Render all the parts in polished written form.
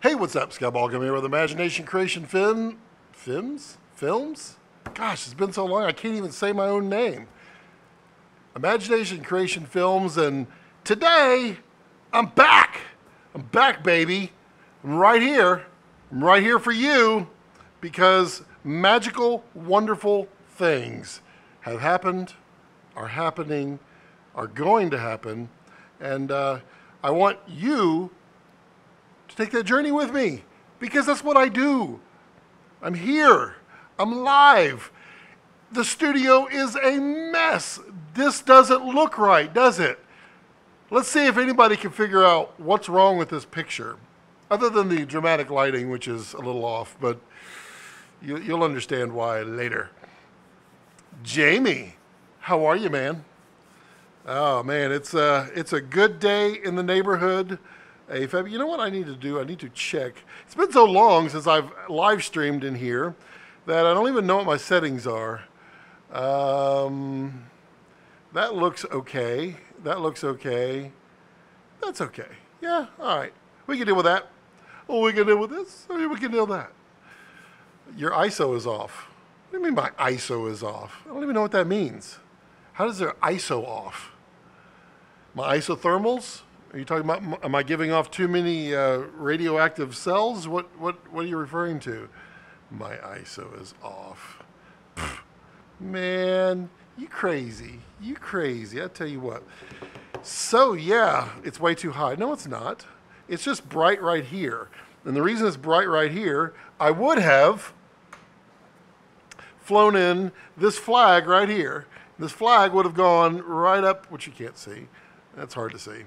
Hey, what's up? Scott Balkum here with Imagination Creation Films? Gosh, it's been so long I can't even say my own name. Imagination Creation Films, and today I'm back. I'm back, baby. I'm right here. I'm right here for you because magical, wonderful things have happened, are happening, are going to happen, and I want you to take that journey with me because that's what I do. I'm here. I'm live. The studio is a mess. This doesn't look right, does it? Let's see if anybody can figure out what's wrong with this picture, other than the dramatic lighting, which is a little off, but you'll understand why later. Jamie, how are you, man? Oh man, it's a good day in the neighborhood. You know what I need to do? I need to check. It's been so long since I've live streamed in here that I don't even know what my settings are. That looks okay. That looks okay. That's okay. Yeah, all right. We can deal with that. Oh, we can deal with this. I mean, we can deal with that. Your ISO is off. What do you mean my ISO is off? I don't even know what that means. How does their ISO off? My isothermals? Are you talking about, am I giving off too many radioactive cells? What are you referring to? My ISO is off. Pfft, man, you crazy. You crazy. I tell you what. So yeah, it's way too high. No, it's not. It's just bright right here. And the reason it's bright right here, I would have flown in this flag right here. This flag would have gone right up, which you can't see. That's hard to see.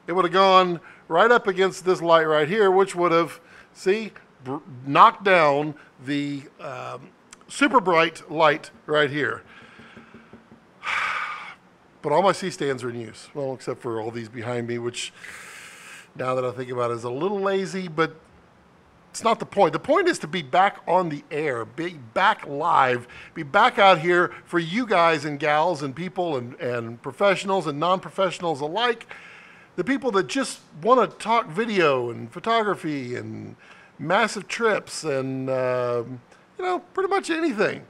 It would have gone right up against this light right here, which would have, see, knocked down the super bright light right here. But all my C-stands are in use. Well, except for all these behind me, which now that I think about it is a little lazy, but it's not the point. The point is to be back on the air, be back live, be back out here for you guys and gals and people and professionals and non-professionals alike. The people that just want to talk video and photography and massive trips and, you know, pretty much anything.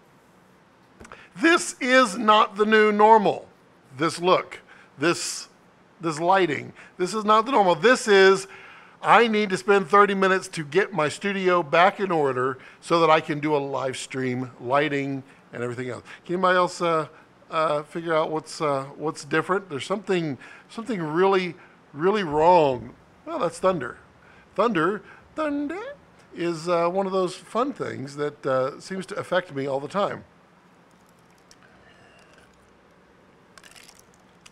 This is not the new normal. This look, this lighting, this is not the normal. This is, I need to spend 30 minutes to get my studio back in order so that I can do a live stream, lighting, and everything else. Can anybody else figure out what's different? There's something really wrong. Well, that's thunder. Thunder is one of those fun things that seems to affect me all the time.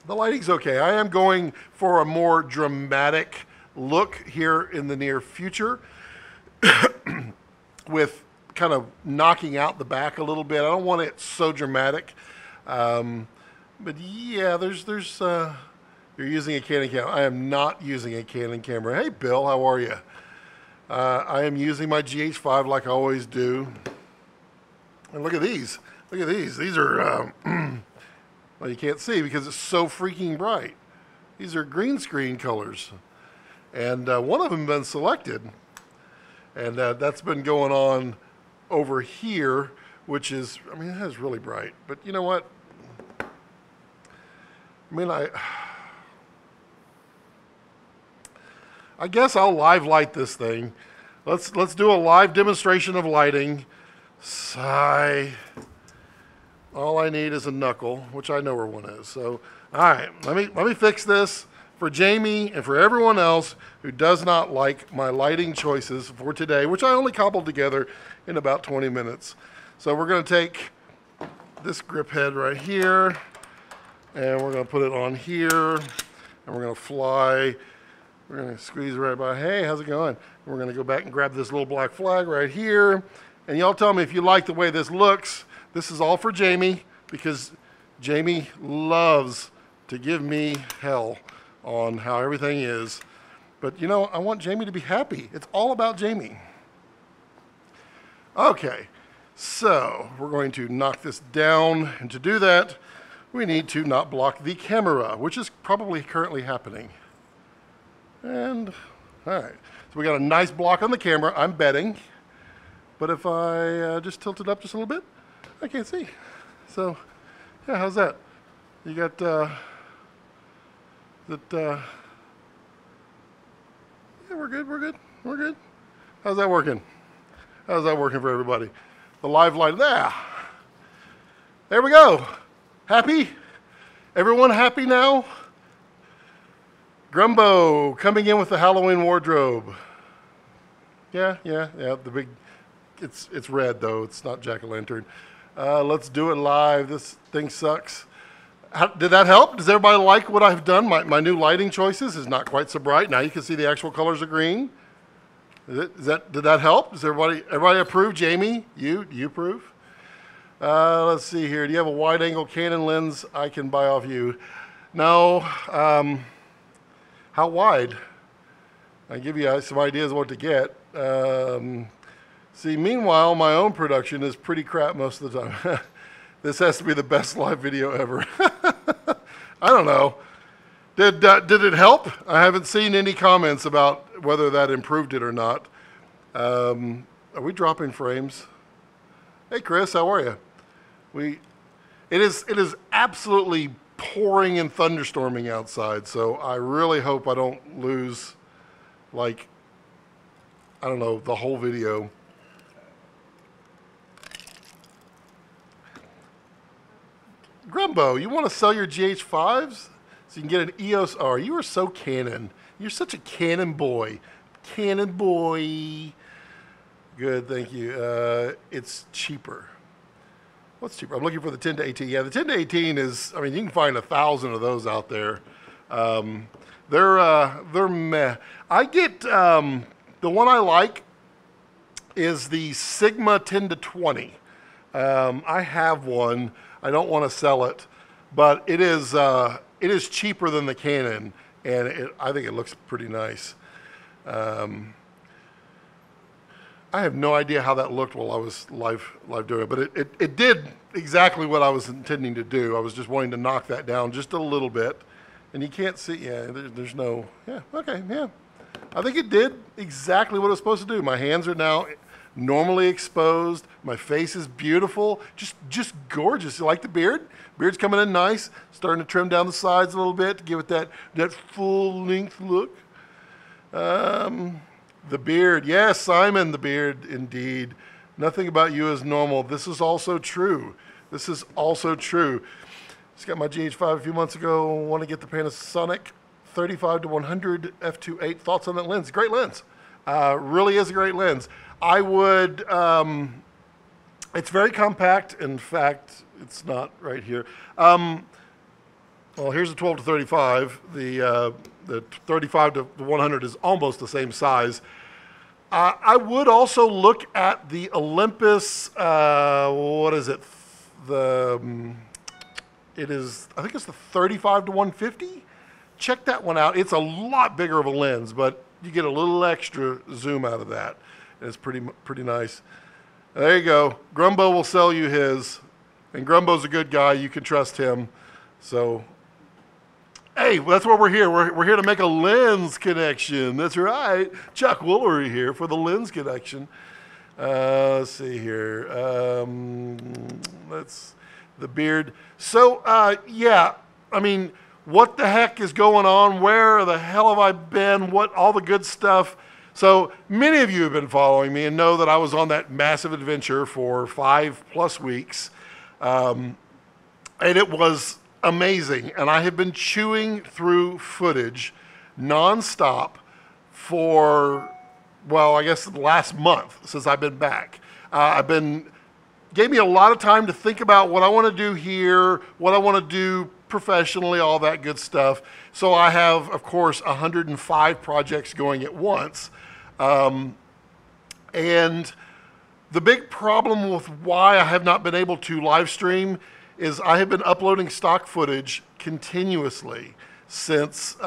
The lighting's okay. I am going for a more dramatic look here in the near future with kind of knocking out the back a little bit. I don't want it so dramatic. But yeah, you're using a Canon camera. I am not using a Canon camera. Hey, Bill, how are you? I am using my GH5 like I always do. And look at these. Look at these. These are, well, you can't see because it's so freaking bright. These are green screen colors. And one of them has been selected. And that's been going on over here, which is, I mean, it is really bright. But you know what? I mean, I guess I'll live light this thing. Let's do a live demonstration of lighting. Sigh. All I need is a knuckle, which I know where one is. So, all right, let me fix this for Jamie and for everyone else who does not like my lighting choices for today, which I only cobbled together in about 20 minutes. So we're going to take this grip head right here, and we're going to put it on here, and we're going to fly. We're going to squeeze right by. Hey, how's it going? We're going to go back and grab this little black flag right here. And y'all tell me if you like the way this looks. This is all for Jamie because Jamie loves to give me hell on how everything is. But, you know, I want Jamie to be happy. It's all about Jamie. Okay, so we're going to knock this down. And to do that, we need to not block the camera, which is probably currently happening. And All right. So we got a nice block on the camera. I'm betting. But if I just tilt it up just a little bit, I can't see. So, yeah, how's that? You got yeah, we're good. How's that working? How's that working for everybody? The live light, there we go. Happy? Everyone happy now? Grumbo coming in with the Halloween wardrobe. Yeah, the big, it's red though, it's not jack-o'-lantern. Let's do it live, this thing sucks. Did that help? Does everybody like what I've done? My new lighting choices is not quite so bright. Now you can see the actual colors of green. Did that help? Does everybody approve? Jamie, you approve? Let's see here. Do you have a wide-angle Canon lens I can buy off you? No. How wide? I'll give you some ideas of what to get. See, meanwhile, my own production is pretty crap most of the time. This has to be the best live video ever. I don't know. Did it help? I haven't seen any comments about whether that improved it or not. Are we dropping frames? Hey, Chris, how are you? It is absolutely pouring and thunderstorming outside, so I really hope I don't lose, like, I don't know, the whole video. Grumbo, you want to sell your GH5s so you can get an EOS R? You are so Canon. You're such a Canon boy. Canon boy. Good, thank you. It's cheaper. What's cheaper? I'm looking for the 10 to 18. Yeah, the 10 to 18 is, I mean, you can find 1,000 of those out there. They're meh. I get, the one I like is the Sigma 10 to 20. I have one. I don't want to sell it, but it is cheaper than the Canon, and I think it looks pretty nice. I have no idea how that looked while I was live doing it, but it did exactly what I was intending to do. I was just wanting to knock that down just a little bit, and you can't see, yeah, there's no, yeah, okay, yeah. I think it did exactly what it was supposed to do. My hands are now normally exposed. My face is beautiful, just gorgeous. You like the beard? Beard's coming in nice, starting to trim down the sides a little bit to give it that full length look. The beard, yes, Simon, the beard, indeed. Nothing about you is normal. This is also true. This is also true. Just got my GH5 a few months ago. Want to get the Panasonic 35 to 100 f2.8. Thoughts on that lens? Great lens. Really is a great lens. I would, it's very compact. In fact, it's not right here. Well, here's the 12 to 35. The 35 to 100 is almost the same size. I would also look at the Olympus, what is it? It is, I think it's the 35 to 150. Check that one out. It's a lot bigger of a lens, but you get a little extra zoom out of that. And it's pretty nice. There you go. Grumbo will sell you his. And Grumbo's a good guy. You can trust him. So, hey, that's why we're here. We're here to make a lens connection. That's right. Chuck Woolery here for the lens connection. Let's see here. That's the beard. So, yeah, I mean, what the heck is going on? Where the hell have I been? What, all the good stuff. So many of you have been following me and know that I was on that massive adventure for 5+ weeks. And it was amazing. And I have been chewing through footage nonstop for, well, I guess the last month since I've been back. Gave me a lot of time to think about what I want to do here, what I want to do professionally, all that good stuff. So I have, of course, 105 projects going at once. And the big problem with why I have not been able to live stream is I have been uploading stock footage continuously since,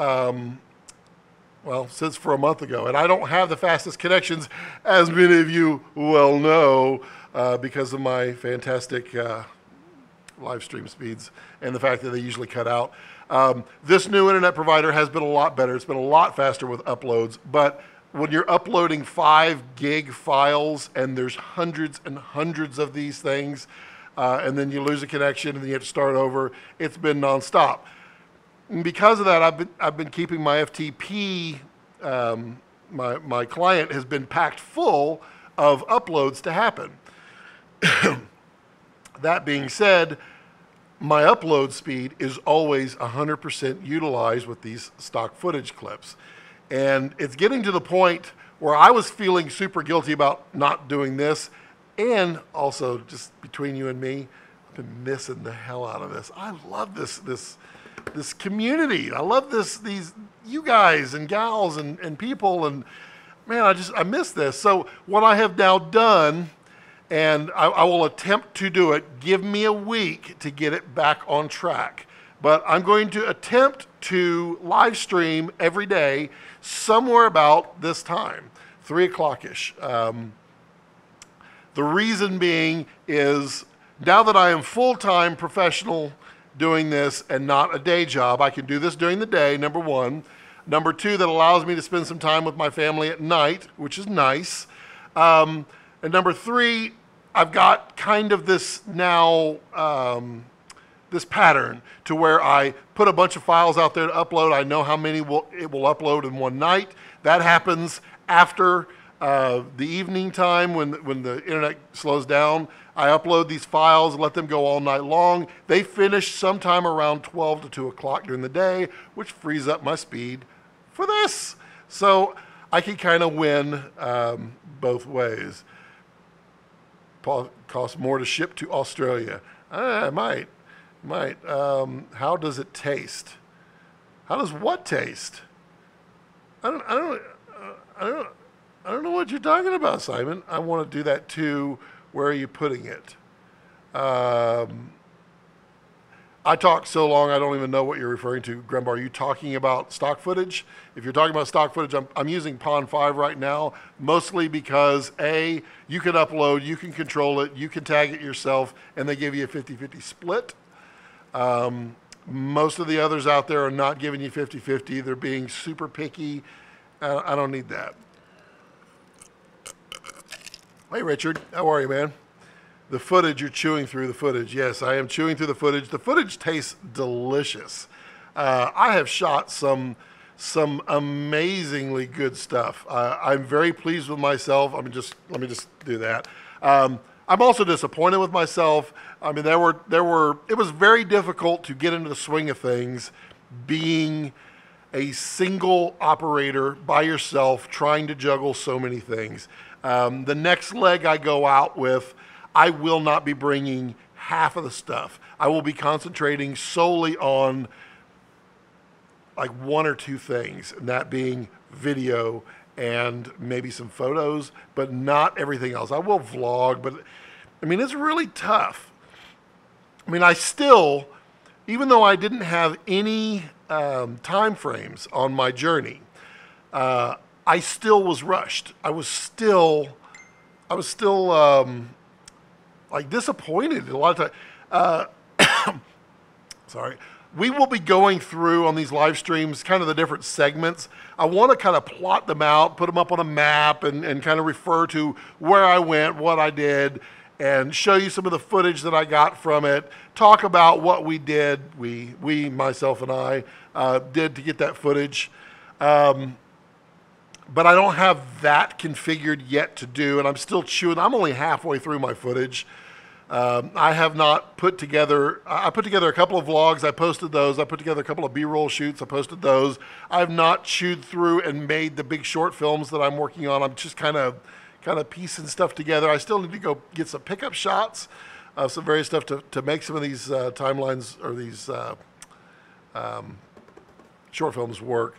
since for a month ago. And I don't have the fastest connections, as many of you well know, because of my fantastic live stream speeds and the fact that they usually cut out. This new internet provider has been a lot better. It's been a lot faster with uploads, but when you're uploading 5 gig files and there's hundreds and hundreds of these things, and then you lose a connection and then you have to start over, it's been nonstop. And because of that, I've been keeping my FTP, my client has been packed full of uploads to happen. That being said, my upload speed is always 100% utilized with these stock footage clips. And it's getting to the point where I was feeling super guilty about not doing this. And also, just between you and me, I've been missing the hell out of this. I love this community. I love these you guys and gals and people, and man, I miss this. So what I have now done, and I will attempt to do it, give me a week to get it back on track. But I'm going to attempt to live stream every day somewhere about this time, 3 o'clock-ish. The reason being is now that I am full-time professional doing this and not a day job, I can do this during the day, number one. Number two, that allows me to spend some time with my family at night, which is nice. And number three, I've got kind of this now, this pattern to where I put a bunch of files out there to upload. I know how many it will upload in one night. That happens after the evening time when the internet slows down. I upload these files, let them go all night long. They finish sometime around 12 to 2 o'clock during the day, which frees up my speed for this. So I can kind of win both ways. Costs more to ship to Australia. I might. How does it taste? How does what taste? I don't know what you're talking about, Simon. I want to do that too. Where are you putting it? I talk so long, I don't even know what you're referring to. Grumbar, are you talking about stock footage? If you're talking about stock footage, I'm using Pond 5 right now, mostly because A, you can upload, you can control it, you can tag it yourself, and they give you a 50-50 split. Most of the others out there are not giving you 50-50. They're being super picky. I don't need that. Hey, Richard. How are you, man? The footage, you're chewing through the footage. Yes, I am chewing through the footage. The footage tastes delicious. I have shot some amazingly good stuff. I'm very pleased with myself. Let me just do that. I'm also disappointed with myself. I mean, it was very difficult to get into the swing of things being a single operator by yourself trying to juggle so many things. The next leg I go out with, I will not be bringing half of the stuff. I will be concentrating solely on like 1 or 2 things, and that being video and maybe some photos, but not everything else. I will vlog, but I mean, it's really tough. I mean, I still, even though I didn't have any time frames on my journey, I still was rushed. I was still like disappointed a lot of time. Sorry. We will be going through on these live streams kind of the different segments. I want to kind of plot them out, put them up on a map, and kind of refer to where I went, what I did, and show you some of the footage that I got from it. Talk about what we did, myself and I, did to get that footage. But I don't have that configured yet to do, and I'm still chewing. I'm only halfway through my footage. I have not put together, I put together a couple of vlogs, I posted those. I put together a couple of B-roll shoots, I posted those. I have not chewed through and made the big short films that I'm working on. I'm just kind of piecing stuff together. I still need to go get some pickup shots of some various stuff to make some of these timelines or these short films work.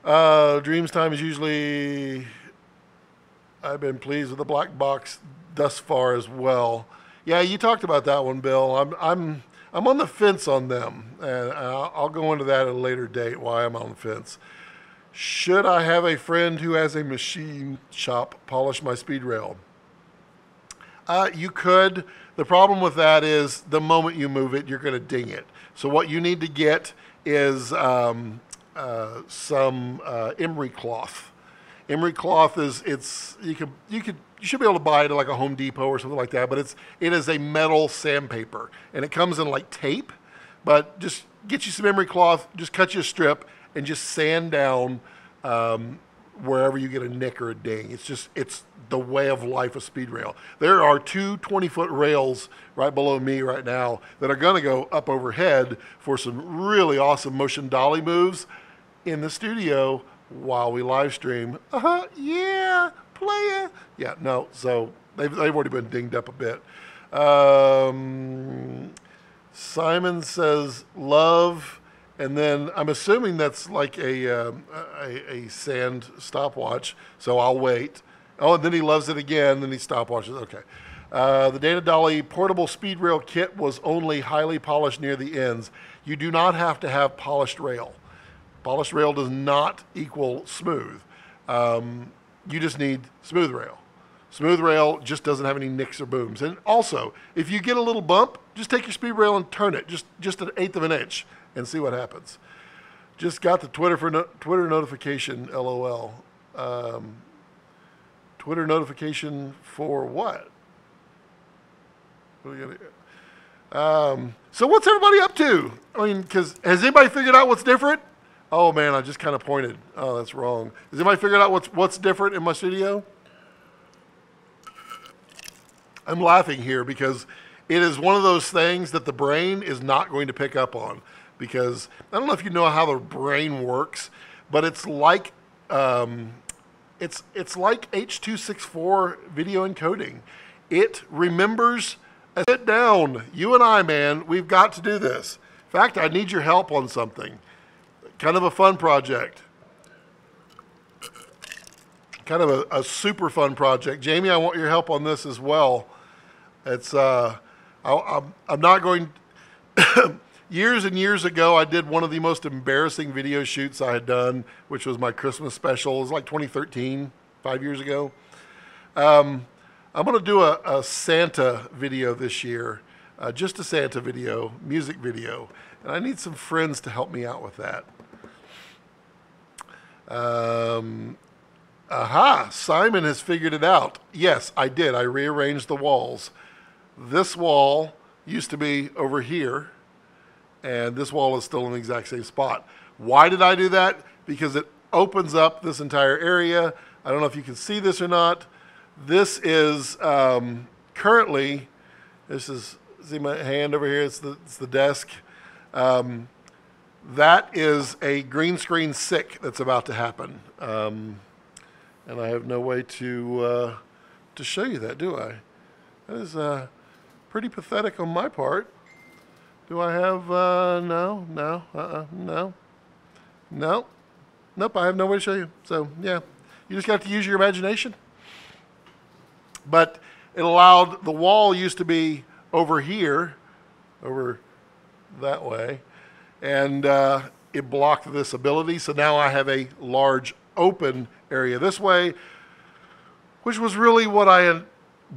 Dreams time is usually, I've been pleased with the black box thus far as well. Yeah, you talked about that one, Bill. I'm on the fence on them, and I'll go into that at a later date why I'm on the fence. Should I have a friend who has a machine shop polish my speed rail? You could. The problem with that is the moment you move it, you're going to ding it. So what you need to get is some emery cloth. Emery cloth is you should be able to buy it at like a Home Depot or something like that, but it is a metal sandpaper, and it comes in like tape. But just get you some emery cloth, just cut you a strip, and just sand down wherever you get a nick or a ding. It's the way of life of speed rail. There are two 20-foot rails right below me right now that are going to go up overhead for some really awesome motion dolly moves in the studio while we live stream. Yeah, playa. Yeah, no, so they've already been dinged up a bit. Simon says love, and then I'm assuming that's like a sand stopwatch, so I'll wait. Oh, and then he loves it again, then he stopwatches. Okay. The Dana Dolly portable speed rail kit was only highly polished near the ends. You do not have to have polished rail. Polished rail does not equal smooth. You just need smooth rail. Smooth rail just doesn't have any nicks or booms. And also, if you get a little bump, just take your speed rail and turn it just an eighth of an inch and see what happens. Just got the Twitter notification, LOL. Twitter notification for what? So what's everybody up to? I mean, because has anybody figured out what's different? Oh man, I just kind of pointed. Oh, that's wrong. Has anybody figured out what's different in my studio? I'm laughing here because it is one of those things that the brain is not going to pick up on, because I don't know if you know how the brain works, but it's like it's like H.264 video encoding. It remembers. Sit down, you and I, man. We've got to do this. In fact, I need your help on something. Kind of a fun project. Kind of a super fun project. Jamie, I want your help on this as well. It's I'm not going. Years and years ago, I did one of the most embarrassing video shoots I had done, which was my Christmas special. It was like 2013, 5 years ago. I'm going to do a Santa video this year, just a Santa video, music video, and I need some friends to help me out with that. Simon has figured it out. Yes, I did. I rearranged the walls. This wall used to be over here, and this wall is still in the exact same spot. Why did I do that? Because it opens up this entire area. I don't know if you can see this or not. This is currently, see my hand over here, it's the desk. That is a green screen sick that's about to happen. And I have no way to show you that, do I? That is pretty pathetic on my part. Do I have, no. Nope, I have no way to show you. So, yeah, you just got to use your imagination. But it allowed, the wall used to be over here, over that way, and it blocked this ability. So now I have a large open area this way, which was really what I had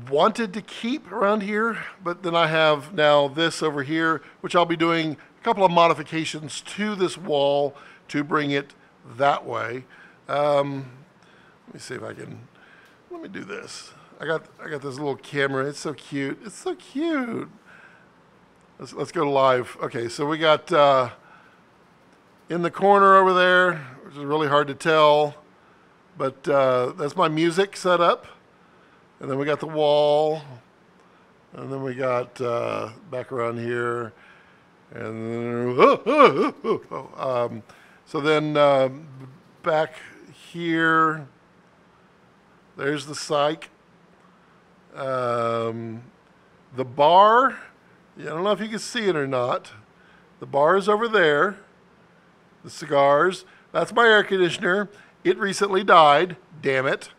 wanted to keep around here. But then I have now this over here, which I'll be doing a couple of modifications to this wall to bring it that way. Let me see if I can, let me do this. I got this little camera. It's so cute. It's so cute. Let's go to live. Okay, so we got in the corner over there, which is really hard to tell, but that's my music set up. And then we got the wall, and then we got back around here, and so then back here, there's the psych. The bar, I don't know if you can see it or not. The bar is over there. The cigars. That's my air conditioner. It recently died. Damn it.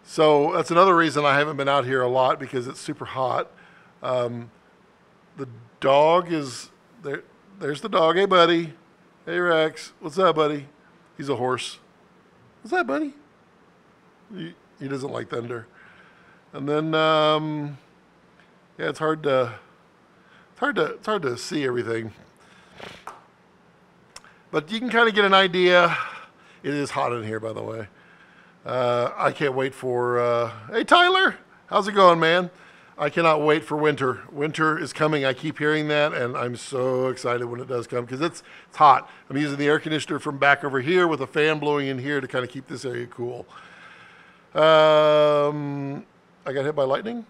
So that's another reason I haven't been out here a lot, because it's super hot. The dog is there. There's the dog. Hey, buddy. Hey, Rex. What's up, buddy? He's a horse. What's that, buddy? He doesn't like thunder. And then, yeah, it's hard to see everything. But you can kind of get an idea. It is hot in here, by the way. I can't wait for, hey Tyler, how's it going, man? I cannot wait for winter. Winter is coming. I keep hearing that, and I'm so excited when it does come because it's hot. I'm using the air conditioner from back over here with a fan blowing in here to kind of keep this area cool. I got hit by lightning?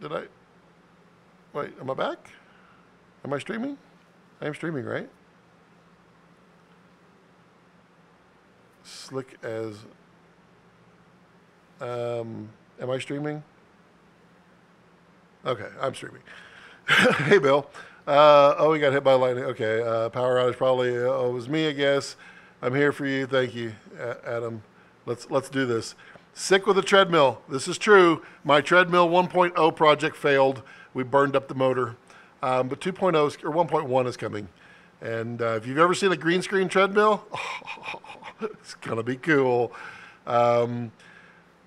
Did I? Wait, am I back? Am I streaming? I am streaming, right? Slick as... am I streaming? Okay, I'm streaming. Hey, Bill. Oh, we got hit by lightning. Okay, power outage probably it was me, I guess. I'm here for you. Thank you, Adam. Let's do this. Sick with the treadmill. This is true. My treadmill 1.0 project failed. We burned up the motor. But 2.0 or 1.1 is coming. And if you've ever seen a green screen treadmill, it's going to be cool.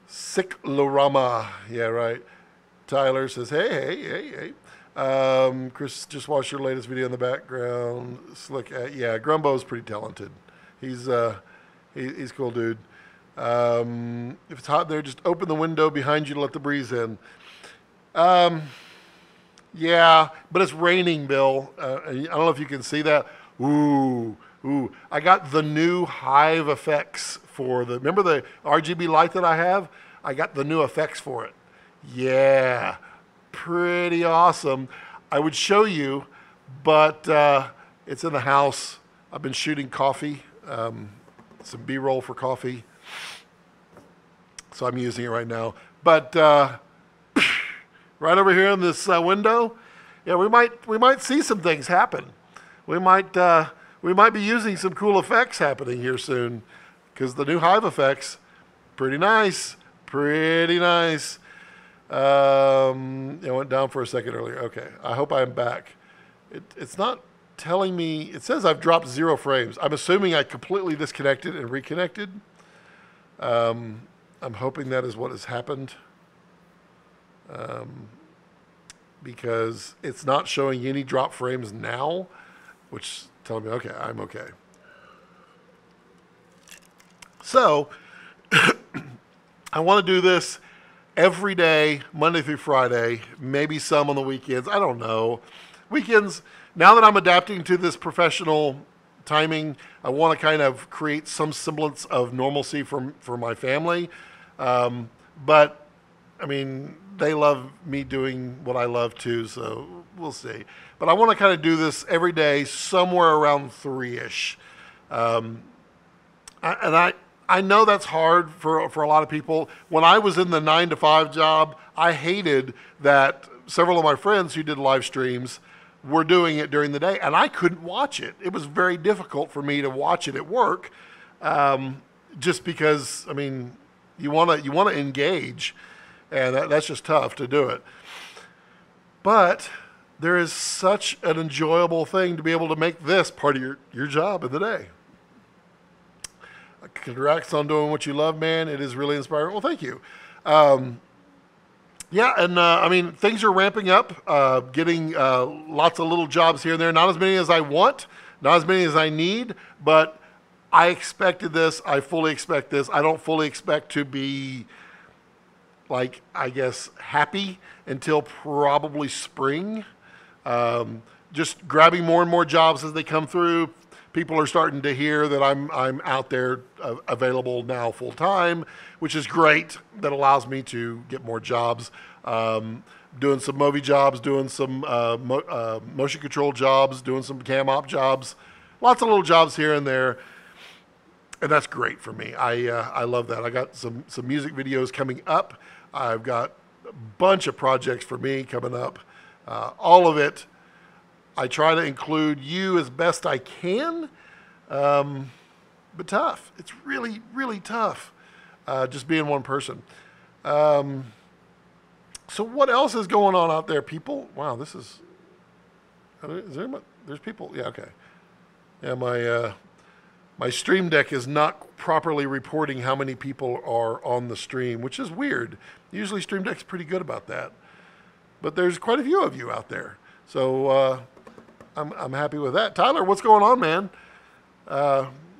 Sick Lorama. Yeah, right. Tyler says, hey. Chris, just watched your latest video in the background. Slick, yeah, Grumbo's pretty talented. He's cool, dude. If it's hot there, just open the window behind you to let the breeze in. Yeah, but it's raining, Bill. I don't know if you can see that. Ooh. I got the new Hive effects for remember the RGB light that I have? I got the new effects for it. Yeah, pretty awesome. I would show you, but it's in the house. I've been shooting coffee, some B-roll for coffee. So I'm using it right now. But right over here in this window, yeah, we might see some things happen. We might be using some cool effects happening here soon, because the new Hive effects, pretty nice. It went down for a second earlier. Okay, I hope I'm back. It's not telling me. It says I've dropped 0 frames. I'm assuming I completely disconnected and reconnected. I'm hoping that is what has happened. Because it's not showing any drop frames now, which telling me, okay, I'm okay. So, I want to do this every day, Monday through Friday, maybe some on the weekends. I don't know. Weekends, now that I'm adapting to this professional timing, I want to kind of create some semblance of normalcy for my family. But, I mean, they love me doing what I love too, so we'll see. But I want to kind of do this every day, somewhere around 3-ish. I know that's hard for a lot of people. When I was in the 9-to-5 job, I hated that several of my friends who did live streams were doing it during the day, and I couldn't watch it. It was very difficult for me to watch it at work, just because, I mean, you want to engage, and that's just tough to do it. But there is such an enjoyable thing to be able to make this part of your job in the day. Congrats on doing what you love, man. It is really inspiring. Well, thank you. Yeah, and I mean, things are ramping up, getting lots of little jobs here and there. Not as many as I want, not as many as I need, but I expected this. I fully expect this. I don't fully expect to be, like, I guess, happy until probably spring. Just grabbing more and more jobs as they come through. People are starting to hear that I'm out there available now full time, which is great. That allows me to get more jobs. Doing some movie jobs, doing some motion control jobs, doing some cam op jobs, lots of little jobs here and there, and that's great for me. I love that. I got some music videos coming up. I've got a bunch of projects for me coming up. All of it. I try to include you as best I can, but tough. It's really, really tough, just being one person. So what else is going on out there, people? Wow, this is there? There's people. Yeah, okay. Yeah, my Stream Deck is not properly reporting how many people are on the stream, which is weird. Usually Stream Deck's pretty good about that, but there's quite a few of you out there. So I'm happy with that. Tyler, what's going on, man?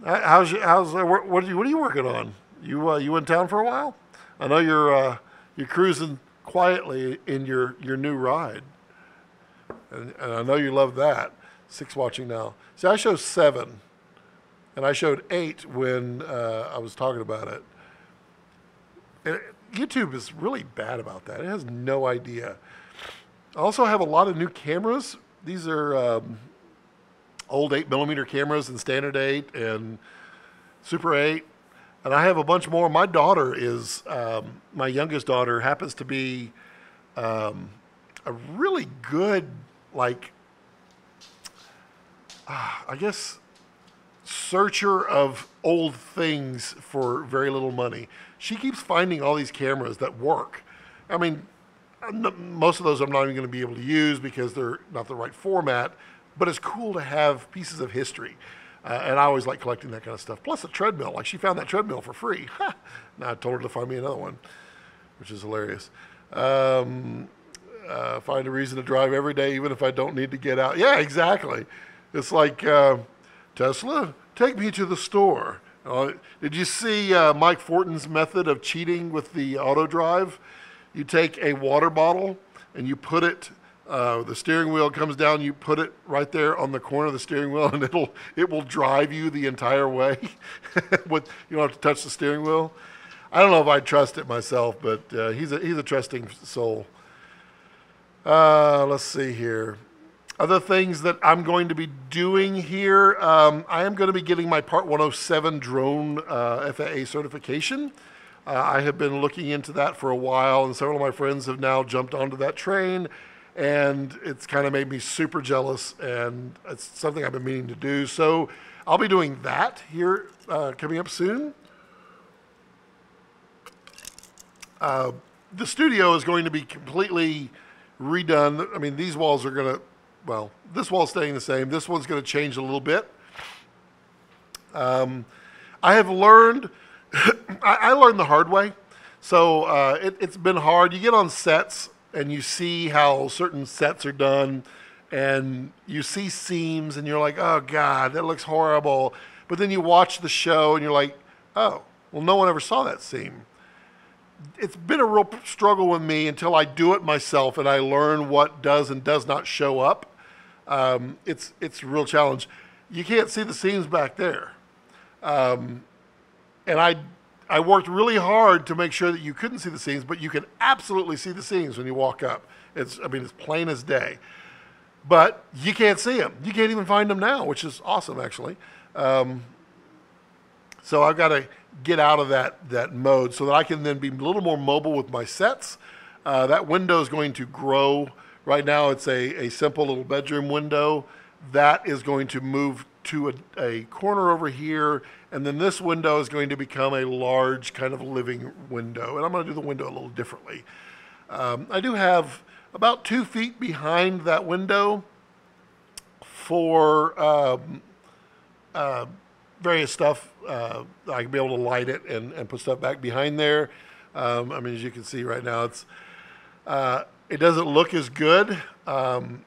What are you working on? You in town for a while? I know you're cruising quietly in your new ride, and I know you love that. 6 watching now. See, I show 7, and I showed 8 when I was talking about it. And YouTube is really bad about that. It has no idea. I also have a lot of new cameras. These are old 8mm cameras and standard 8 and super 8. And I have a bunch more. My daughter is, my youngest daughter happens to be a really good, like, I guess, searcher of old things for very little money. She keeps finding all these cameras that work. I mean, most of those I'm not even going to be able to use because they're not the right format, but it's cool to have pieces of history. And I always like collecting that kind of stuff. Plus a treadmill. Like, she found that treadmill for free. Now I told her to find me another one, which is hilarious. Find a reason to drive every day, even if I don't need to get out. Yeah, exactly. It's like, Tesla, take me to the store. Did you see Mike Fortin's method of cheating with the auto drive? You take a water bottle and you put it, the steering wheel comes down, you put it right there on the corner of the steering wheel, and it will drive you the entire way. You don't have to touch the steering wheel. I don't know if I'd trust it myself, but he's a trusting soul. Let's see here. Other things that I'm going to be doing here, I am going to be getting my Part 107 drone FAA certification. I have been looking into that for a while, and several of my friends have now jumped onto that train, and it's kind of made me super jealous, and it's something I've been meaning to do. So I'll be doing that here coming up soon. The studio is going to be completely redone. I mean, these walls are going to, well, this wall's staying the same. This one's going to change a little bit. I have learned, I learned the hard way. So it's been hard. You get on sets and you see how certain sets are done, and you see seams and you're like, oh God, that looks horrible. But then you watch the show and you're like, oh, well, no one ever saw that seam. It's been a real struggle with me until I do it myself and I learn what does and does not show up. It's a real challenge. You can't see the seams back there. And I worked really hard to make sure that you couldn't see the seams, but you can absolutely see the seams when you walk up. It's plain as day. But you can't see them. You can't even find them now, which is awesome, actually. So I've got to get out of that mode so that I can then be a little more mobile with my sets. That window is going to grow. Right now it's a simple little bedroom window. That is going to move to a corner over here, and then this window is going to become a large kind of living window. And I'm going to do the window a little differently. I do have about 2 feet behind that window for various stuff. I can be able to light it and put stuff back behind there. I mean, as you can see right now, it doesn't look as good,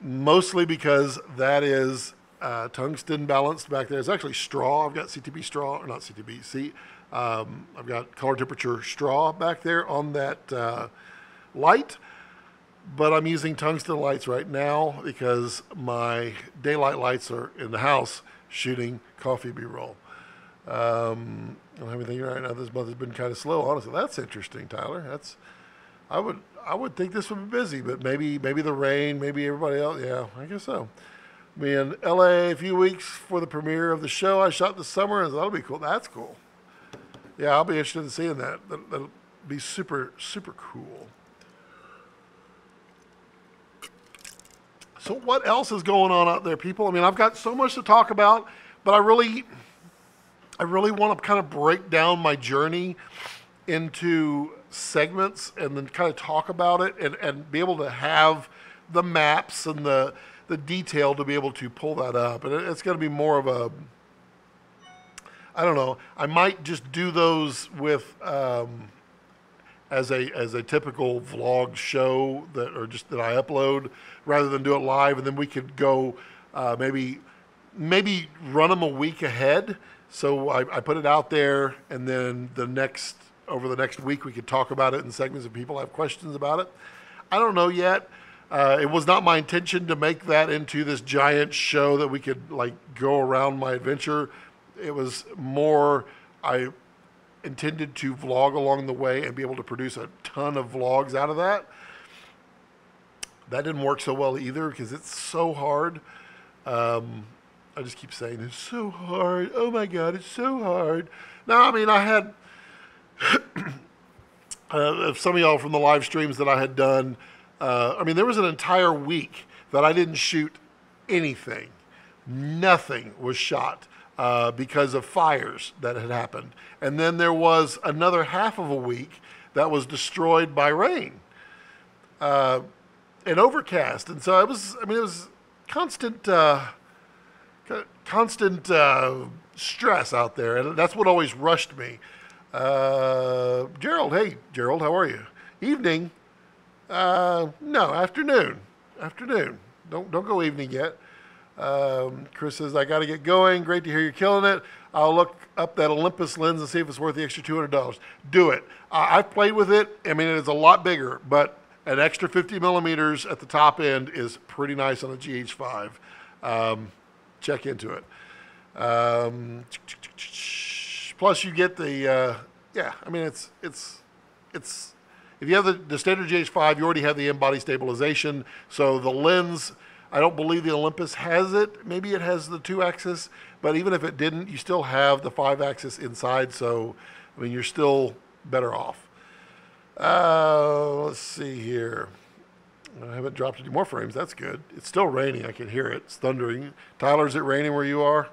mostly because that is tungsten balanced back there. It's actually straw. I've got CTB straw, or not CTB, I've got color temperature straw back there on that light. But I'm using tungsten lights right now because my daylight lights are in the house shooting coffee B-roll. I don't have anything right now. This month has been kind of slow, honestly. That's interesting, Tyler. I would think this would be busy, but maybe the rain, maybe everybody else. Yeah, I guess so. Be in LA a few weeks for the premiere of the show I shot this summer, and that'll be cool. That's cool. Yeah, I'll be interested in seeing that. That'll be super, super cool. So what else is going on out there, people? I mean, I've got so much to talk about, but I really want to kind of break down my journey into segments and then kind of talk about it and be able to have the maps and the detail to be able to pull that up. And it's going to be more of a, I don't know, I might just do those with as a typical vlog show that I upload rather than do it live, and then we could go maybe run them a week ahead So I put it out there, and then over the next week, we could talk about it in segments if people have questions about it. I don't know yet. It was not my intention to make that into this giant show that we could like go around my adventure. It was more, I intended to vlog along the way and be able to produce a ton of vlogs out of that. That didn't work so well either because it's so hard. I just keep saying it's so hard. Oh my God, it's so hard. No, I mean, I had some of y'all from the live streams that I had done. I mean, there was an entire week that I didn't shoot anything. Nothing was shot because of fires that had happened. And then there was another half of a week that was destroyed by rain and overcast. And so it was constant, constant stress out there. And that's what always rushed me. Gerald, hey, Gerald, how are you? Evening. No, afternoon. Afternoon. Don't go evening yet. Chris says, I got to get going. Great to hear you're killing it. I'll look up that Olympus lens and see if it's worth the extra $200. Do it. I've played with it. I mean, it is a lot bigger, but an extra 50 millimeters at the top end is pretty nice on a GH5. Check into it. Plus, you get the, yeah, I mean, it's if you have the standard GH5, you already have the in-body stabilization. So the lens, I don't believe the Olympus has it. Maybe it has the 2-axis, but even if it didn't, you still have the 5-axis inside. So, I mean, you're still better off. Let's see here. I haven't dropped any more frames. That's good. It's still raining. I can hear it. It's thundering. Tyler, is it raining where you are?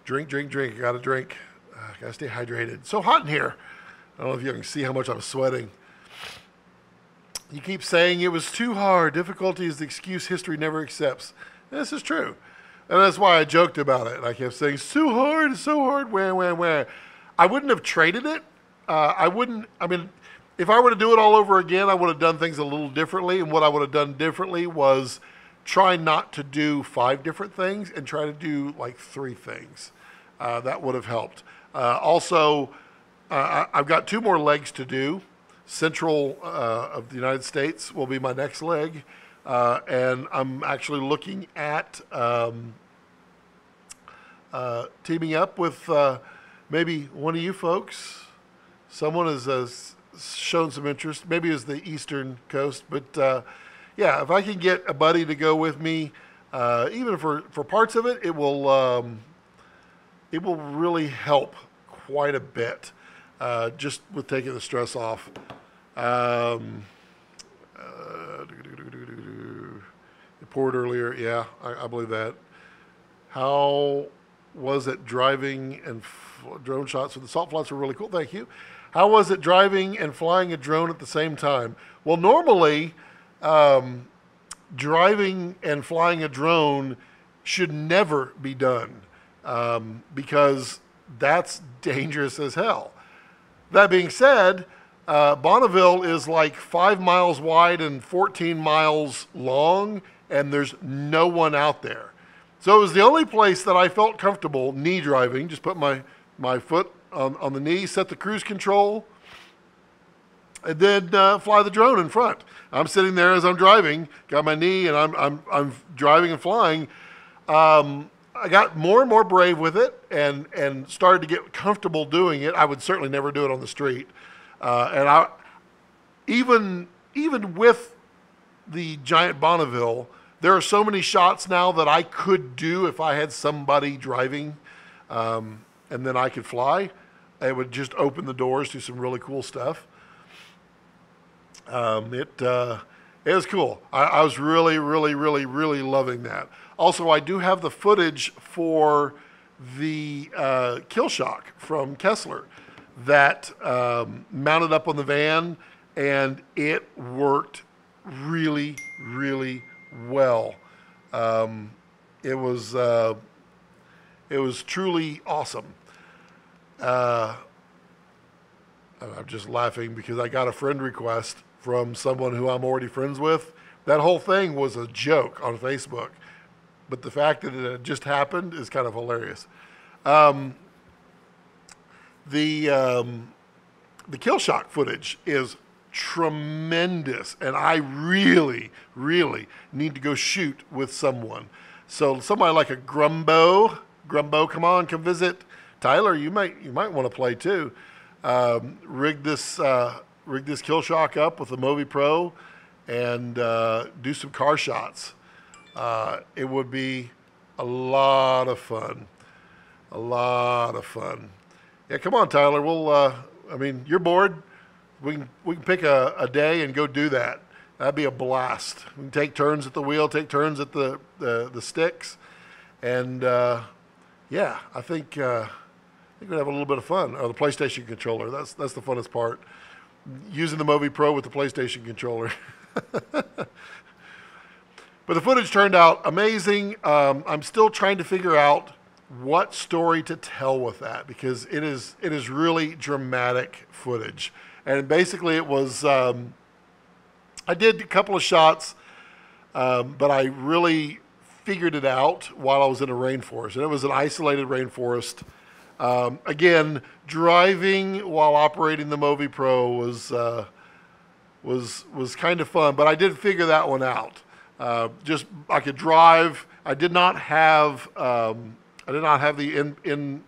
Drink, drink, drink. I got to drink. Got to stay hydrated. It's so hot in here. I don't know if you can see how much I'm sweating. You keep saying it was too hard. Difficulty is the excuse history never accepts. This is true. And that's why I joked about it. I kept saying, so hard, so hard, where. I wouldn't have traded it. I mean, if I were to do it all over again, I would have done things a little differently. And what I would have done differently was try not to do 5 different things and try to do like 3 things. That would have helped. Also, I've got 2 more legs to do. Central of the United States will be my next leg. And I'm actually looking at teaming up with maybe one of you folks. Someone has shown some interest. Maybe it was the Eastern Coast. But yeah, if I can get a buddy to go with me, even for parts of it, it will really help quite a bit just with taking the stress off. It poured earlier. Yeah, I believe that. How was it driving and drone shots with the salt flats were really cool. Thank you. How was it driving and flying a drone at the same time? Well, normally, driving and flying a drone should never be done because that's dangerous as hell. That being said, Bonneville is like 5 miles wide and 14 miles long, and there's no one out there. So it was the only place that I felt comfortable knee driving. Just put my foot on the knee, set the cruise control, and then fly the drone in front. I'm sitting there as I'm driving, got my knee, and I'm driving and flying. I got more and more brave with it, and started to get comfortable doing it. I would certainly never do it on the street, and I even with the giant Bonneville, there are so many shots now that I could do if I had somebody driving, and then I could fly. It would just open the doors to some really cool stuff. It was cool. I was really loving that. Also, I do have the footage for the kill shock from Kessler that mounted up on the van, and it worked really well. It was truly awesome. I'm just laughing because I got a friend request from someone who I'm already friends with That whole thing was a joke on Facebook, but the fact that it had just happened is kind of hilarious. Um, the the kill shot footage is tremendous, and I really, really need to go shoot with someone. So somebody like a Grumbo, come visit. Tyler, you might want to play too. Rig this kill shock up with the Movi Pro, and do some car shots. It would be a lot of fun. A lot of fun. Yeah, come on, Tyler. I mean, you're bored. We can pick a day and go do that. That'd be a blast. We can take turns at the wheel, take turns at the sticks, and yeah, I think we'd have a little bit of fun. Or the PlayStation controller. That's the funnest part. Using the Movi Pro with the PlayStation controller. But the footage turned out amazing. I'm still trying to figure out what story to tell with that, because it is really dramatic footage. And basically it was, I did a couple of shots, but I really figured it out while I was in a rainforest. And it was an isolated rainforest. Again, driving while operating the Movi Pro was kind of fun, but I did figure that one out. Just I could drive. I did not have the in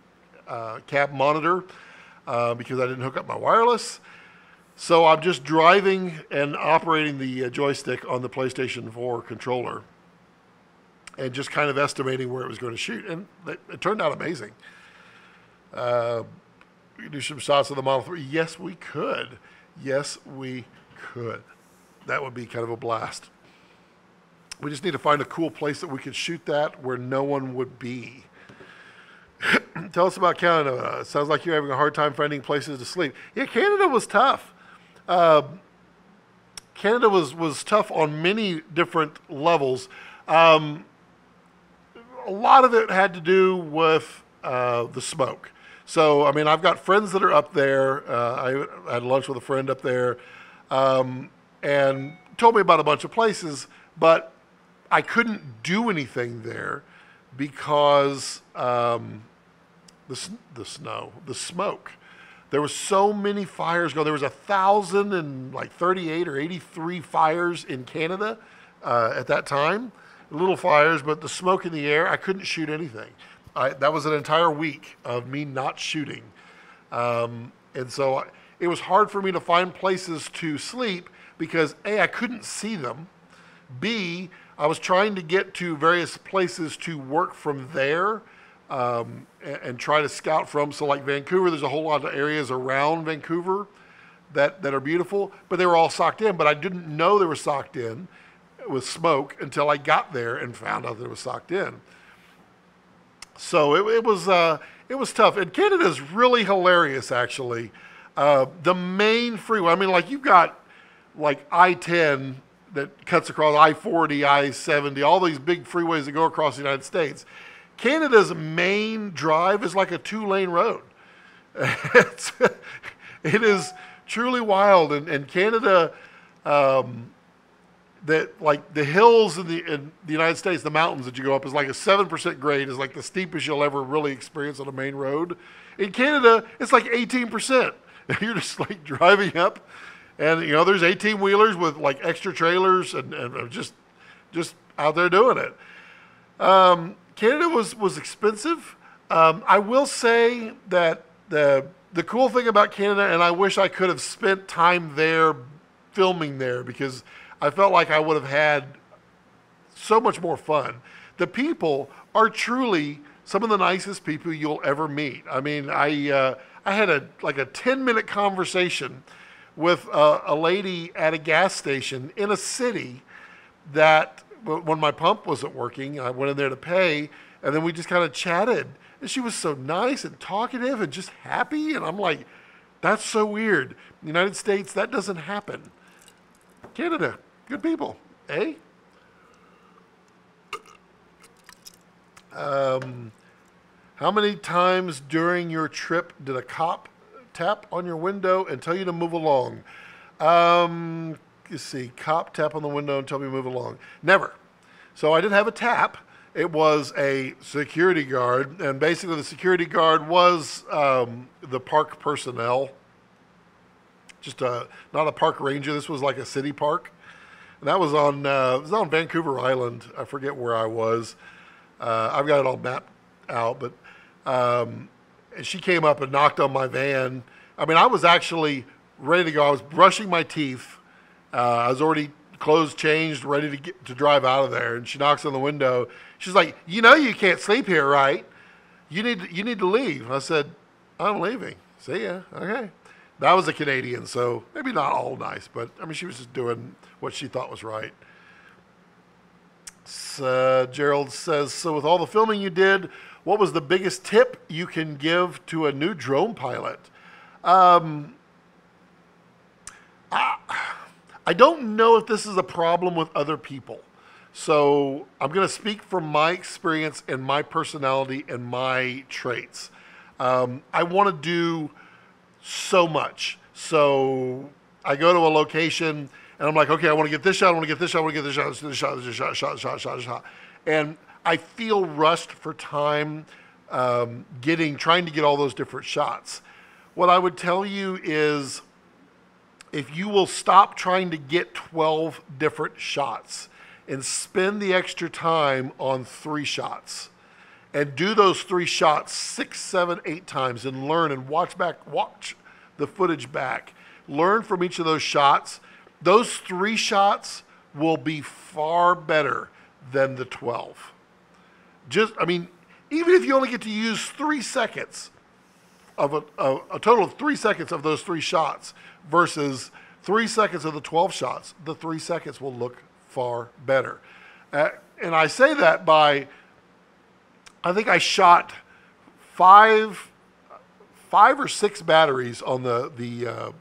cab monitor because I didn't hook up my wireless. So I'm just driving and operating the joystick on the PlayStation 4 controller, and just kind of estimating where it was going to shoot, and it turned out amazing. We could do some shots of the Model 3. Yes, we could. Yes, we could. That would be kind of a blast. We just need to find a cool place that we could shoot that where no one would be. Tell us about Canada. It sounds like you're having a hard time finding places to sleep. Yeah, Canada was tough. Canada was tough on many different levels. A lot of it had to do with the smoke. So, I mean, I've got friends that are up there. I had lunch with a friend up there, and told me about a bunch of places, but I couldn't do anything there because the smoke. There were so many fires going. There was 1,038 or 83 fires in Canada at that time. Little fires, but the smoke in the air, I couldn't shoot anything. That was an entire week of me not shooting. And so it was hard for me to find places to sleep because A, I couldn't see them. B, I was trying to get to various places to work from there and try to scout from. So like Vancouver, there's a whole lot of areas around Vancouver that are beautiful, but they were all socked in. But I didn't know they were socked in with smoke until I got there and found out that it was socked in. So it was tough. And Canada's really hilarious, actually. The main freeway, I mean, like you've got like I-10 that cuts across I-40, I-70, all these big freeways that go across the United States. Canada's main drive is like a 2-lane road. It is truly wild. And Canada, that like the hills in the United States, the mountains that you go up is like a 7% grade, is like the steepest you'll ever really experience on a main road. In Canada, it's like 18%. You're just like driving up, and you know there's 18-wheelers with like extra trailers and just out there doing it. Canada was expensive. I will say that the cool thing about Canada, and I wish I could have spent time there filming there, because I felt like I would have had so much more fun. The people are truly some of the nicest people you'll ever meet. I mean, I had a 10-minute conversation with a lady at a gas station in a city that, when my pump wasn't working, I went in there to pay, and then we just kind of chatted. And she was so nice and talkative and just happy. And I'm like, that's so weird. In the United States, that doesn't happen. Canada, good people, eh? How many times during your trip did a cop tap on your window and tell you to move along? let's see, cop tap on the window and tell me to move along. Never. So I didn't have a tap. It was a security guard, and basically the security guard was the park personnel. Just not a park ranger. This was like a city park, and that was on it was on Vancouver Island. I forget where I was. I've got it all mapped out, but and she came up and knocked on my van. I mean, I was actually ready to go. I was brushing my teeth. I was already clothes changed, ready to drive out of there. And she knocks on the window. She's like, "You know, you can't sleep here, right? You need to leave." I said, "I'm leaving. See ya." Okay. That was a Canadian, so maybe not all nice, but I mean, she was just doing what she thought was right. So, Gerald says, so with all the filming you did, what was the biggest tip you can give to a new drone pilot? I don't know if this is a problem with other people. So I'm going to speak from my experience and my personality and my traits. I want to do so much. So I go to a location and I'm like, okay, I want to get this shot, I want to get this shot, I want to get this shot, this shot. And I feel rushed for time trying to get all those different shots. What I would tell you is if you will stop trying to get 12 different shots and spend the extra time on 3 shots and do those 3 shots 6, 7, 8 times and learn and watch the footage back. Learn from each of those shots. Those 3 shots will be far better than the 12. Even if you only get to use 3 seconds of a total of 3 seconds of those 3 shots versus 3 seconds of the 12 shots, the 3 seconds will look far better. And I say that by, I think I shot 5 or 6 batteries on the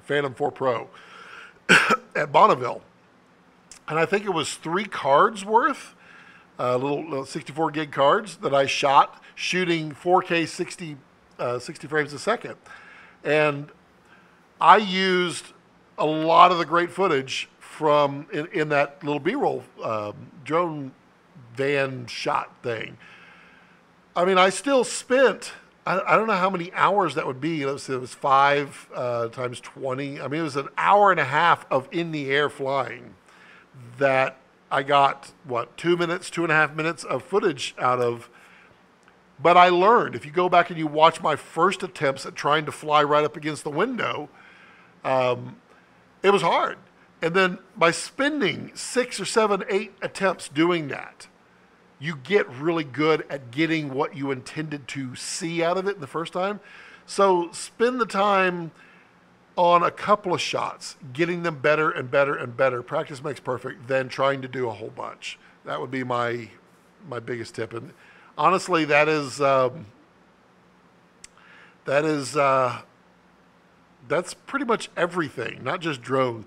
Phantom 4 Pro at Bonneville. And I think it was 3 cards worth, little 64 gig cards that I shot shooting 4K 60 frames a second. And I used a lot of the great footage from in that little B-roll drone van shot thing. I mean, I still spent, I don't know how many hours that would be. It was 5 times 20. I mean, it was an hour and a half of in the air flying that I got, 2.5 minutes of footage out of. But I learned, if you go back and you watch my first attempts at trying to fly right up against the window, it was hard. And then by spending 6 or 7, 8 attempts doing that, you get really good at getting what you intended to see out of it in the first time. So spend the time on a couple of shots, getting them better and better and better. Practice makes perfect, than trying to do a whole bunch. That would be my biggest tip. And honestly, that's pretty much everything, not just drones.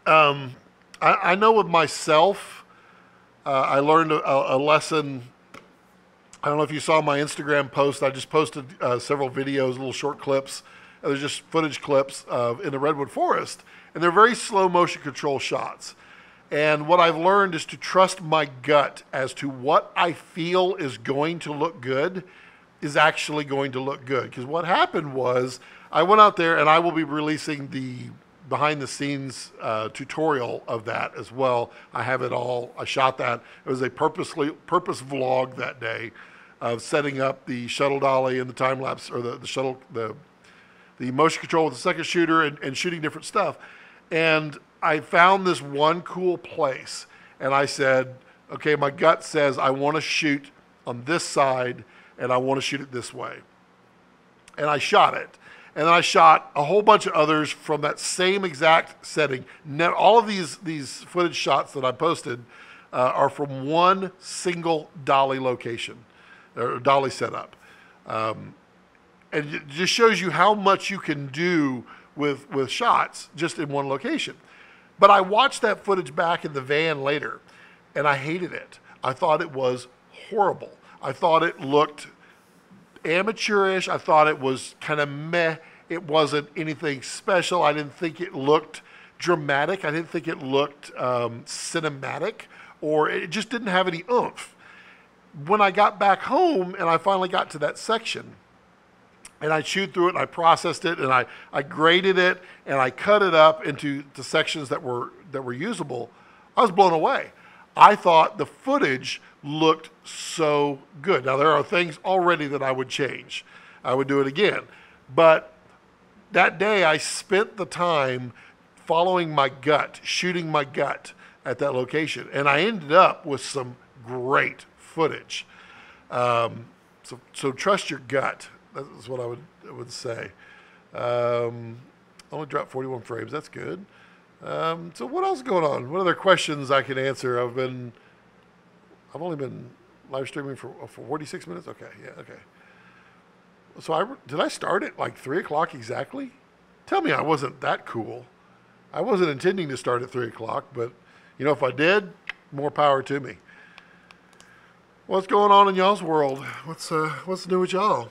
I know with myself, I learned a lesson. I don't know if you saw my Instagram post. I just posted several videos, little short clips. There's just footage clips in the Redwood Forest, and they're very slow motion control shots. And what I've learned is to trust my gut as to what I feel is going to look good is actually going to look good. Because what happened was I went out there, and I will be releasing the behind the scenes tutorial of that as well. I have it all. I shot that. It was a purpose vlog that day of setting up the shuttle dolly and the time lapse, or the shuttle, the motion control with the second shooter and shooting different stuff. And I found this one cool place, and I said, okay, my gut says I want to shoot on this side and I want to shoot it this way. And I shot it. And then I shot a whole bunch of others from that same exact setting. Now, all of these footage shots that I posted are from one single dolly location, or dolly setup. And it just shows you how much you can do with shots just in one location. But I watched that footage back in the van later, and I hated it. I thought it was horrible. I thought it looked amateurish. I thought it was kind of meh. It wasn't anything special. I didn't think it looked dramatic. I didn't think it looked cinematic, or it just didn't have any oomph. When I got back home and I finally got to that section, and I chewed through it and I processed it and I graded it and I cut it up into the sections that were usable, I was blown away. I thought the footage looked so good. Now there are things already that I would change. I would do it again. But that day I spent the time following my gut, shooting my gut at that location. And I ended up with some great footage. So trust your gut. That's what I would say. Only dropped 41 frames. That's good. So what else is going on? What other questions I can answer? I've only been live streaming for 46 minutes. Okay, yeah, okay. So did I start at like 3 o'clock exactly? Tell me I wasn't that cool. I wasn't intending to start at 3 o'clock, but you know, if I did, more power to me. What's going on in y'all's world? What's new with y'all?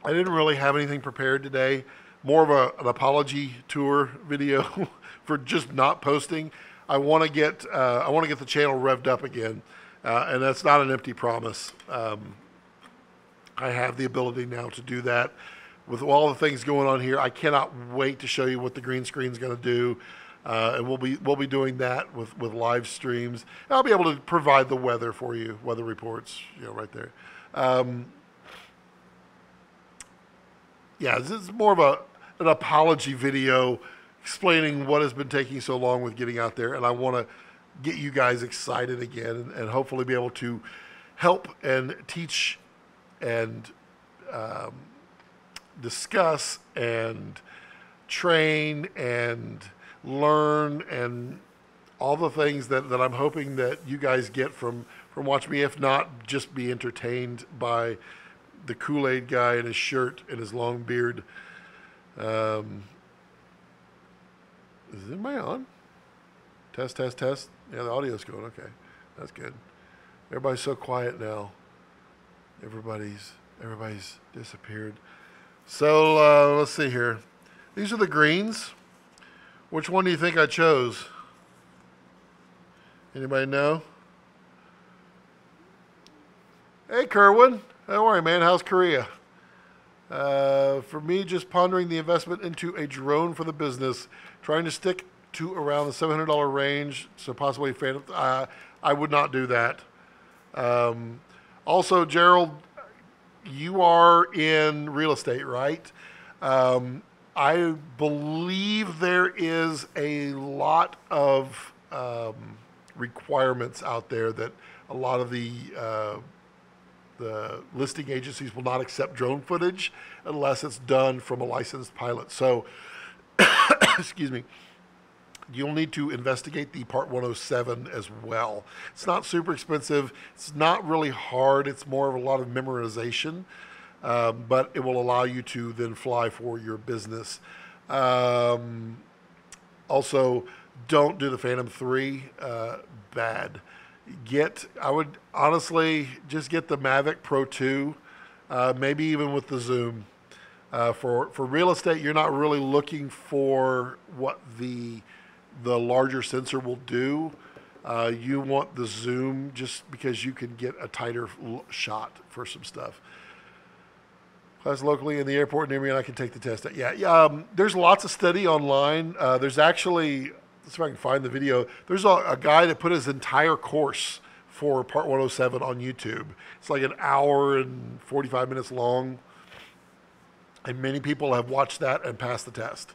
I didn't really have anything prepared today. More of an apology tour video for just not posting. I want to get the channel revved up again, and that's not an empty promise. I have the ability now to do that. With all the things going on here, I cannot wait to show you what the green screen is going to do, and we'll be doing that with live streams. And I'll be able to provide the weather for you, weather reports, right there. Yeah, this is more of an apology video explaining what has been taking so long with getting out there, and I want to get you guys excited again and hopefully be able to help and teach and discuss and train and learn and all the things that I'm hoping that you guys get from watching me, if not just be entertained by the Kool-Aid guy in his shirt and his long beard. Is anybody on? Test, test, test. Yeah, the audio's going. Okay, that's good. Everybody's so quiet now. Everybody's disappeared. So let's see here. These are the greens. Which one do you think I chose? Anybody know? Hey, Kerwin. Don't worry, man. How's Korea? For me, just pondering the investment into a drone for the business, trying to stick to around the $700 range, so possibly Phantom. I would not do that. Also, Gerald, you are in real estate, right? I believe there is a lot of requirements out there that a lot of the listing agencies will not accept drone footage unless it's done from a licensed pilot. So, excuse me, you'll need to investigate the Part 107 as well. It's not super expensive. It's not really hard. It's more of a lot of memorization, but it will allow you to then fly for your business. Also, don't do the Phantom 3. Bad. I would honestly just get the Mavic Pro 2, maybe even with the zoom. For real estate, you're not really looking for what the larger sensor will do. You want the zoom just because you can get a tighter shot for some stuff. Class locally in the airport near me, and I can take the test. Yeah. There's lots of study online. There's actually, let's see if I can find the video. There's a guy that put his entire course for Part 107 on YouTube. It's like an hour and 45 minutes long. And many people have watched that and passed the test.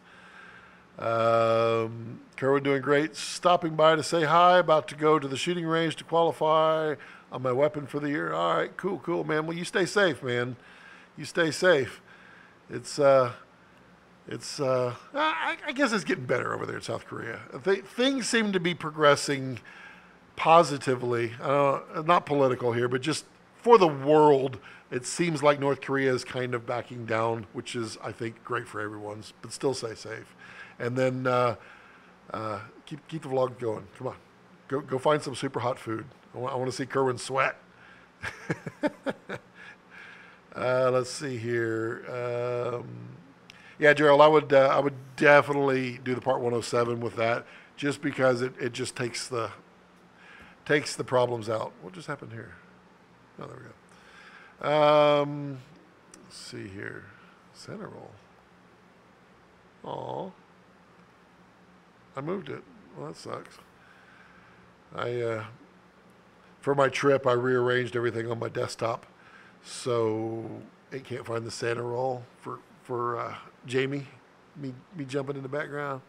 Kerwin doing great. Stopping by to say hi. About to go to the shooting range to qualify on my weapon for the year. All right, cool, man. Well, you stay safe, man. You stay safe. I guess it's getting better over there in South Korea. Things seem to be progressing positively. Not political here, but just for the world. It seems like North Korea is kind of backing down, which is, I think, great for everyone. But still stay safe. And then keep the vlog going. Come on, go find some super hot food. I want to see Kerwin sweat. Let's see here. Yeah, Gerald, I would definitely do the part 107 with that, just because it just takes the problems out. What just happened here? Oh, there we go. Let's see here. Center roll. Aw. I moved it. Well, that sucks. For my trip, I rearranged everything on my desktop, so it can't find the center roll for Jamie. Me jumping in the background.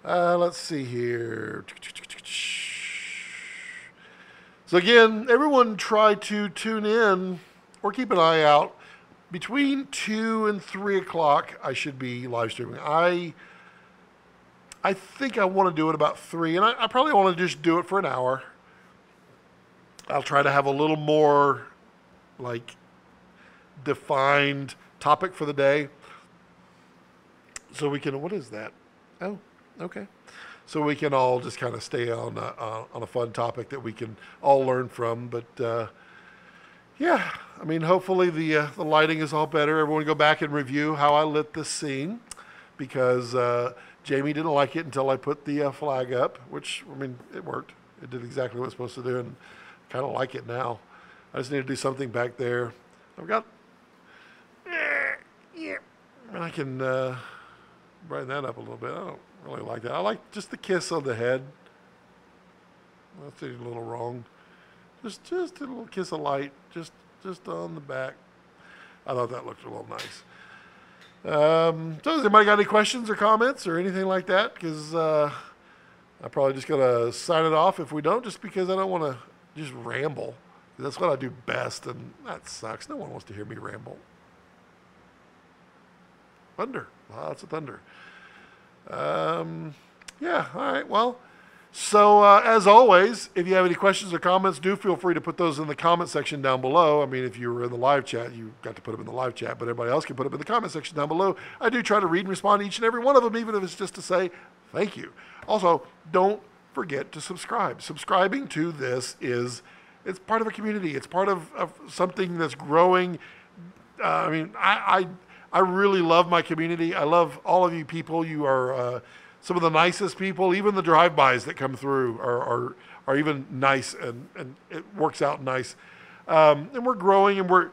Let's see here. So again, everyone try to tune in or keep an eye out. Between 2 and 3 o'clock, I should be live streaming. I think I want to do it about 3, and I probably want to just do it for an hour. I'll try to have a little more, like, defined topic for the day. So we can, what is that? Oh, okay. So we can all just kind of stay on a fun topic that we can all learn from. But yeah, I mean, hopefully the lighting is all better. Everyone go back and review how I lit this scene, because Jamie didn't like it until I put the flag up, which, I mean, it worked. It did exactly what it's supposed to do, and kind of like it now. I just need to do something back there. I've got, yeah, I can brighten that up a little bit. I don't really like that. I like just the kiss on the head. That's a little wrong. Just a little kiss of light, just on the back. I thought that looked a little nice. So has anybody got any questions or comments or anything like that? Because I'm probably just going to sign it off if we don't, just because I don't want to just ramble. That's what I do best, and that sucks. No one wants to hear me ramble. Thunder. Lots of thunder. Yeah, all right, well. So, as always, if you have any questions or comments, do feel free to put those in the comment section down below. I mean, if you were in the live chat, you got to put them in the live chat, but everybody else can put them in the comment section down below. I do try to read and respond to each and every one of them, even if it's just to say thank you. Also, don't forget to subscribe. Subscribing to this it's part of a community. It's part of something that's growing. I mean, I really love my community. I love all of you people. You are some of the nicest people. Even the drive-bys that come through are even nice, and it works out nice. And we're growing, and we're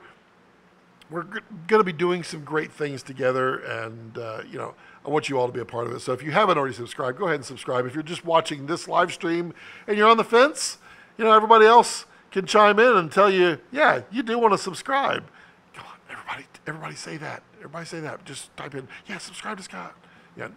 going to be doing some great things together. And you know, I want you all to be a part of it. So if you haven't already subscribed, go ahead and subscribe. If you're just watching this live stream and you're on the fence, you know, everybody else can chime in and tell you, yeah, you do want to subscribe. Come on, everybody say that. Everybody say that. Just type in, yeah, subscribe to Scott. Yeah,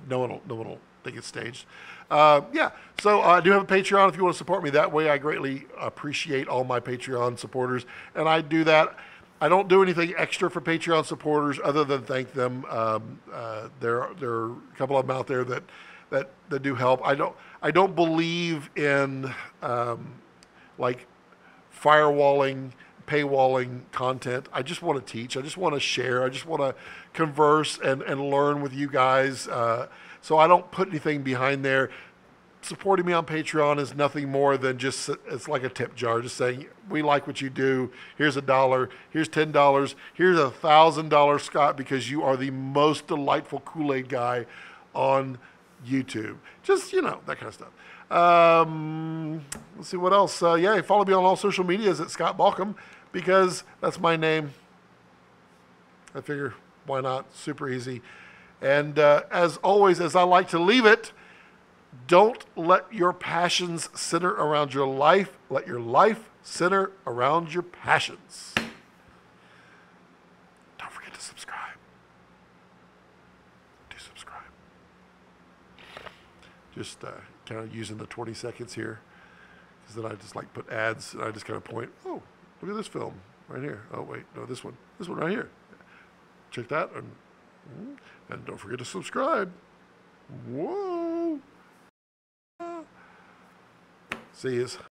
no one will think it's staged. Yeah, so I do have a Patreon if you want to support me that way. I greatly appreciate all my Patreon supporters, and I do that. I don't do anything extra for Patreon supporters other than thank them. There are a couple of them out there that do help. I don't believe in like firewalling, paywalling content. I just want to teach. I just want to share. I just want to converse and learn with you guys. So I don't put anything behind there. Supporting me on Patreon is nothing more than just, it's like a tip jar, just saying, we like what you do. Here's $1, here's $10, here's $1,000, Scott, because you are the most delightful Kool-Aid guy on YouTube. Just, you know, that kind of stuff. Let's see what else. Yeah, follow me on all social medias at Scott Balkum, because that's my name. I figure, why not? Super easy. And as always, as I like to leave it, don't let your passions center around your life. Let your life center around your passions. Don't forget to subscribe. Do subscribe. Just kind of using the 20 seconds here, because then I just like put ads, and I just kind of point, oh, look at this film right here. Oh, wait, no, this one right here. Check that, and don't forget to subscribe. Whoa. See you.